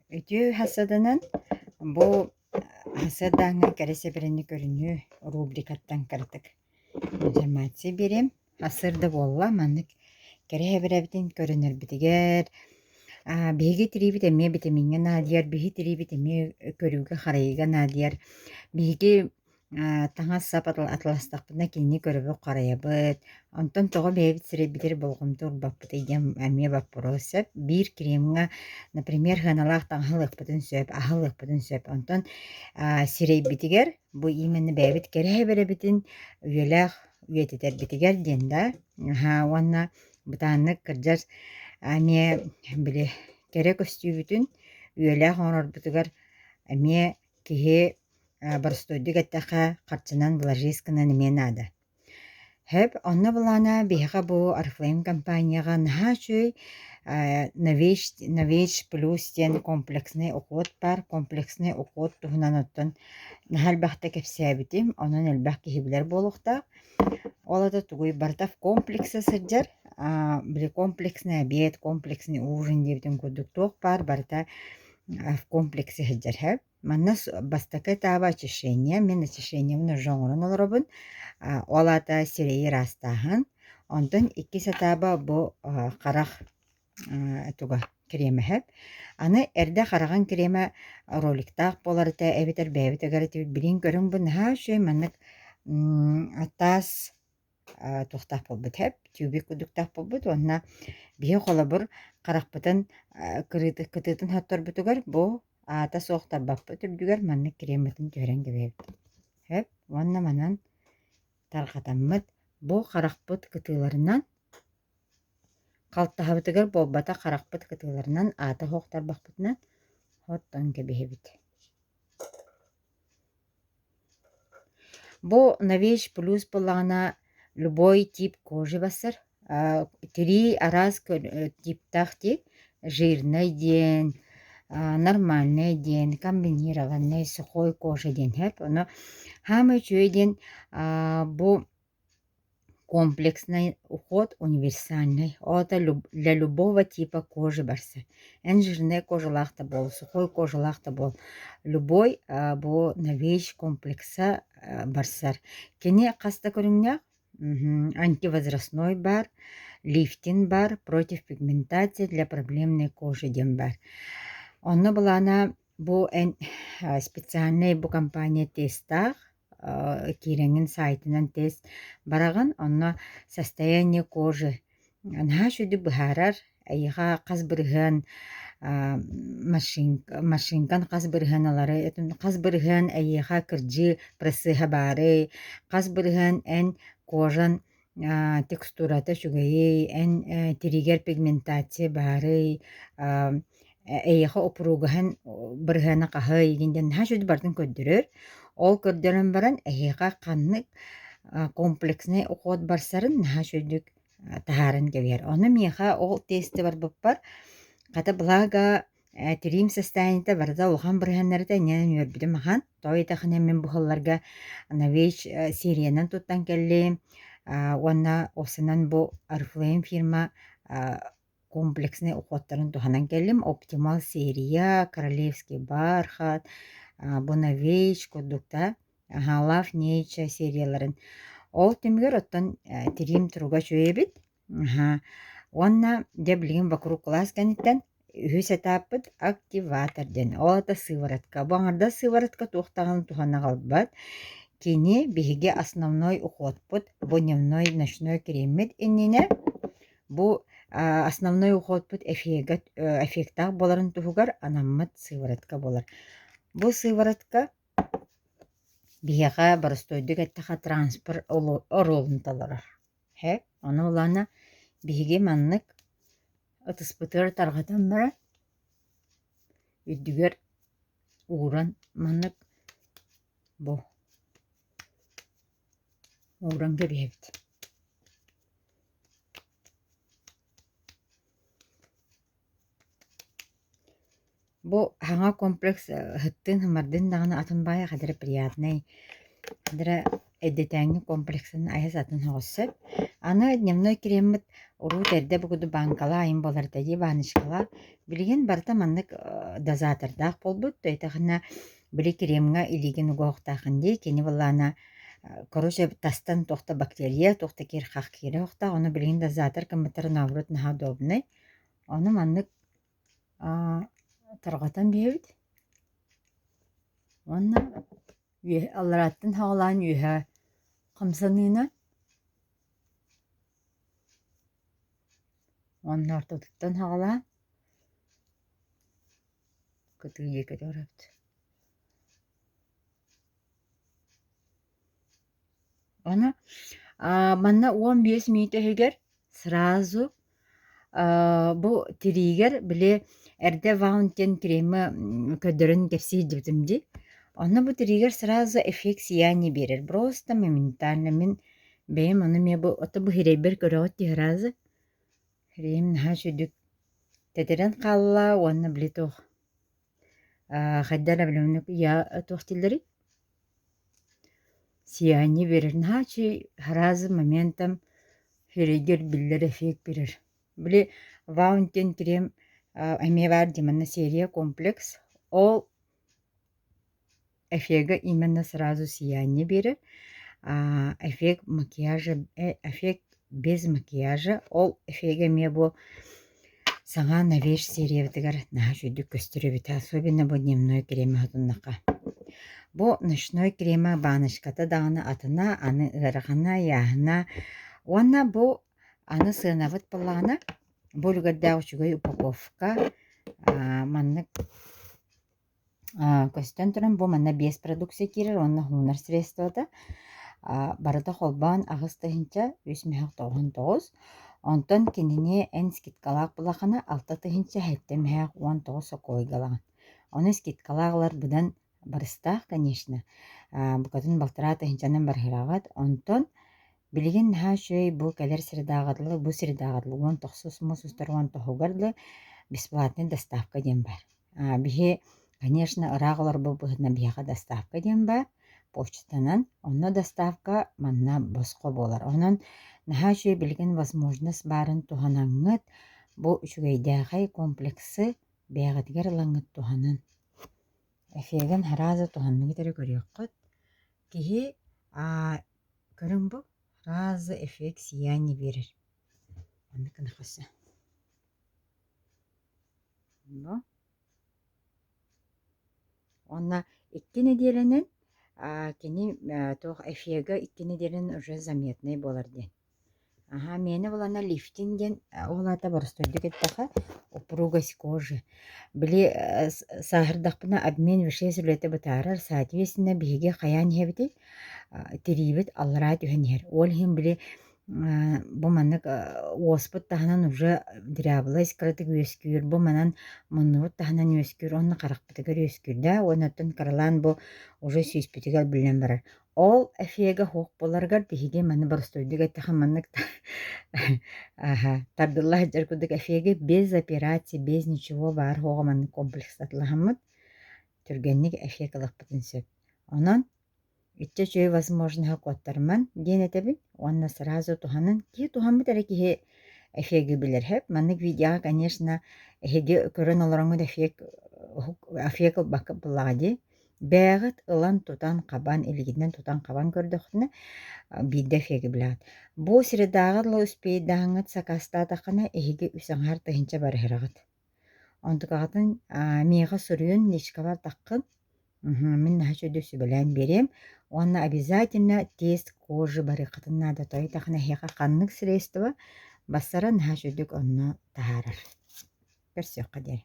Ütü hasadanан бу hasadaаңа кәресе біріні көрінü рубрикаттан кырдык. Информация берем. Hasырды болла маннык кәресе бірәбітін көрінір бітігер. Биһиги тирибит эмиэ битэмиҥҥэ наадыар, биһи тирибит эмиэ көрүүгэ харайыга наадыар, биһиги таҥа сап атыластахпытына кинини көрөбү хараябыт, онтон тоҕо бэйэбит сирэбитэр болгомту урбаппыт ийдем эмиэ баппыро сөп, биир киремҥэ, например, хыаналаах таҥаһылыахпытын сөп, аһылыахпытын сөп, онтон сирэйбитигэр бу именно бэйэбит кэрэһэ бэрэбитин үөлээх үөтитэрбитигэр диэн да, уонна бытааннык кырдьар Амие биле кере көстүүбүтүн үөлээх оҥорорбутугар амие киһи барыстойдук эttäхэ харчынан влажискынан эмиэ наада. Хэп онно булаана биһиха бу Oriflame компанияга наһаа чүй Novage Plus диэн комплексный укуот бар, комплексный укуот туһунан оттон наһаа элбэхтэ кэпсээбитим, онон элбэх киһибилэр буолуохтаах. Олата тугуй бартав комплексы сырдьар, били комплексный обед, комплексный ужин диэбитин курдуктуох бар, барта в комплексе сырдьар хэп. Маннас бастакы таба очищение, мен очищениемны жоңорон олоробун, олата сирэйи растаахан, онтон икки сатаба бу харах туга кремэ хэп. Аны эрдэ хараган кремэ роликтаах боларыта эбитер бэбитэгэр билин көрүн бу наһаа шөй маннык аттаас тухтаах болбут хэп, тюбик кудуктаах болбут, онна биһи холобур харахпытын кытыытын хотторбутугар бу аата суохтарбаппыт үрдүгэр маннык крематын түһэрэн кэбэбит хэп. Уонна манан тархатаммыт бу харахпыт кытыыларынан халтаһабытыгар болбата харахпыт кытыыларынан аата суохтарбахпытынан хоттон кэбиһибит. Бу Novage Plus буллаҕына любой тип кожи басар. Три арас типтах ти жирный диэн, нормальный диэн, комбинированный сухой кожа диэн хэп. Оно хамы чуй диэн бу комплексный уход универсальный. Это для любого типа кожи барса. Эн жирный кожалахта бол, сухой кожалахта бол. Любой бу Novage комплекса барсар. Кене каста көрүңнях антивозрастной бар, лифтинг бар, против пигментации для проблемной кожи дем бар. Онно булана бу специальный бу компания тестах, киреңин сайтынан тест бараган, онно состояние кожи. Наһаа шүдү быһаарар, айыға қаз бырыһан машинкан қаз бырыһаналары, қаз бырыһан айыға кырдьы просыһа бары, қаз бырыһан эн кожан текстурата чугайы, эн тиригер пигментация бары, айыға опуругаһан бырыһана қаһы игинден наһаа шүдү бартын көддөрөр. Ол көрдөрөн баран айыға қаннык комплексный укуот барсарын наһаа шүдүк таһарын кэбиэр. Оны миэха ол тесты бар буппар. Ката блага тирим состояниета барда улхан бырыһаннарыта нянан үөрбүтүм ахан. Той тахын эммен бухалларга Novage сериянан туттан келли. Уонна осынан бу Oriflame фирма комплексный укуоттарын туханан келлим. Оптимал серия, Королевский бархат, бу Novage курдукта, Love Nature серияларын. Ол түмгөр оттон тирим туруга чуебит. Уонна деблигин вокруг класс каниттен үһүс этаппыт активатор ден. Ол это сыворотка. Буаңарда сыворотка туохтаган тухана галбат. Кини биһиге основной ухотпут, бу дневной ночной кремет иннине. Бу основной ухотпут эффектах боларын туһугар анаммат сыворотка болар. Бу сыворотка биһига барыстойдук эttäхэ транспорт оролунталарар. Хэ, ону улана биһиги маннык ытыспытыр таргатан бара. Үддүгер ууран маннык бу ууран кэбиэбит. Бу хаңа комплекс хыттын хымардын дагана атын бая хадыра приятный. Хадыра эдетәңи комплексин ая сатын хоғыссып. Аны дневной кремит уру терде бугуду банкала айын болар тәди банышкала. Билген барта маннык дозатордақ болбут. Тойтақына били кремга илиген угоқтақын дей. Кені болана короче тастан тоқта бактерия, тоқта кер хақ кере оқта. Оны билген дозатор кымытары наврут наха добны. Оны маннык тарғатан бейбіт. Оны аллараттын хағалан үйе қымсанына. Оны ортодықтан хағалан. Күтіге кәді орапты. Оны манна 15 минут егер сразу бу тиригер биле эрде ваунтен креми көдөрүн кепси дибдимди. Оны бу тиригер сразу эффект сияние берер. Просто моментально мен бейм оны ме бу ото бу хирейбер көрөгөт тиразы. Хирейм наха шүдүк тетерен қалла, оны биле тох. Хаддара билемнүк я тохтилери. Сияние берер. Наха чи харазы моментом хирейгер биллер эффект берер. Биле ваунтен крем әме бар деманна серия комплекс. Ол эффега именно сразу сияние берер. Эффект макияжа, эффект без макияжа. Ол эффега ме бу саңа навеш серия бітігер наха жүйдік көстірі біті. Особенно бу дневной крема хатыннақа. Бу ночной крема банышката дағына атына, аны ырағына, яғына. Уанна бу аны сынавыт пылағына. Бу үлгірді ұшығай упаковка. Маннык көстен тұрын бу манна 5 продукция керер. Онна хунар средствода. Барыда холбан ағыстығынша 399. Онтон кеніне ән скиткалақ бұлақына 6-тығынша әттемәқ 19 соқойғалаған. Оны скиткалағылар бұдан барыстақ, конечно. Бұқатын балтыратығыншанын бархырағат. Онтон билеген наха шөй бу кәлер сірдағадылы, бу сірдағадылы, 19 мұсыстар 19 бесплатный доставка дем бар. Бихе, конечно, ырағылар бұл бұғына бияға доставка дем бар. Почтанан, онна доставка манна босқо болар. Онан наха шөй билген возможность барын туханаңыт, бу үшігейдәғай комплексы бәғадгер лаңыт туханын. Эфеген харазы туханны кетері көрек қыт. Кихи көрін бұл разы эффект сияние берер. Онны кынақысы. Онна 2 неделенен кені тоқ эфега 2 неделен уже заметный болар ден. Мені болана лифтинген олата барыстойды кеттаға упругость кожи. Біле сахырдақпына обмен веше сүлеті бұтарар, соответственно, біге қаян хебді терибет аллара түйенер. Ол хем біле bu manık osput tahanan уже дрябла искратык өскүр, bu манан муннут таһанан өскүр, онны каракпытыгар өскүр да, оннотон каралан бу уже сүйспүтүгөр билен барар. Ол эфега хок боларгар тиһиге маны барстойдуга тахаманнык тардылла жаркудык эфеге без операции, без ничего бар хогаманны комплекс атлахамыт түргенник эфег алакпытын сөп. Онон итче чөй возможно коттарман денетебин, онна сразу туханын ки тухамыт эрекиhe эфеги билер хеп. Маннык видео, конечно, эһиге көрөн олораңы эфег бакы булагы. Бәгыт ылан тутан кабан илигинен тутан кабан көрдөкне бидде эфеги билат. Бу сирдагырлы успей даңыт сакаста такына эһиге үсәңәр тыһынча бар херагат. Онтугатын мига сүрүн ничкалар таккын. Мен нахачу белән берем. Он обязательно тест кожи барыкатын надо. Той тахна хеха каннык средства бассара нахачу онно тахарар. Персек кадер.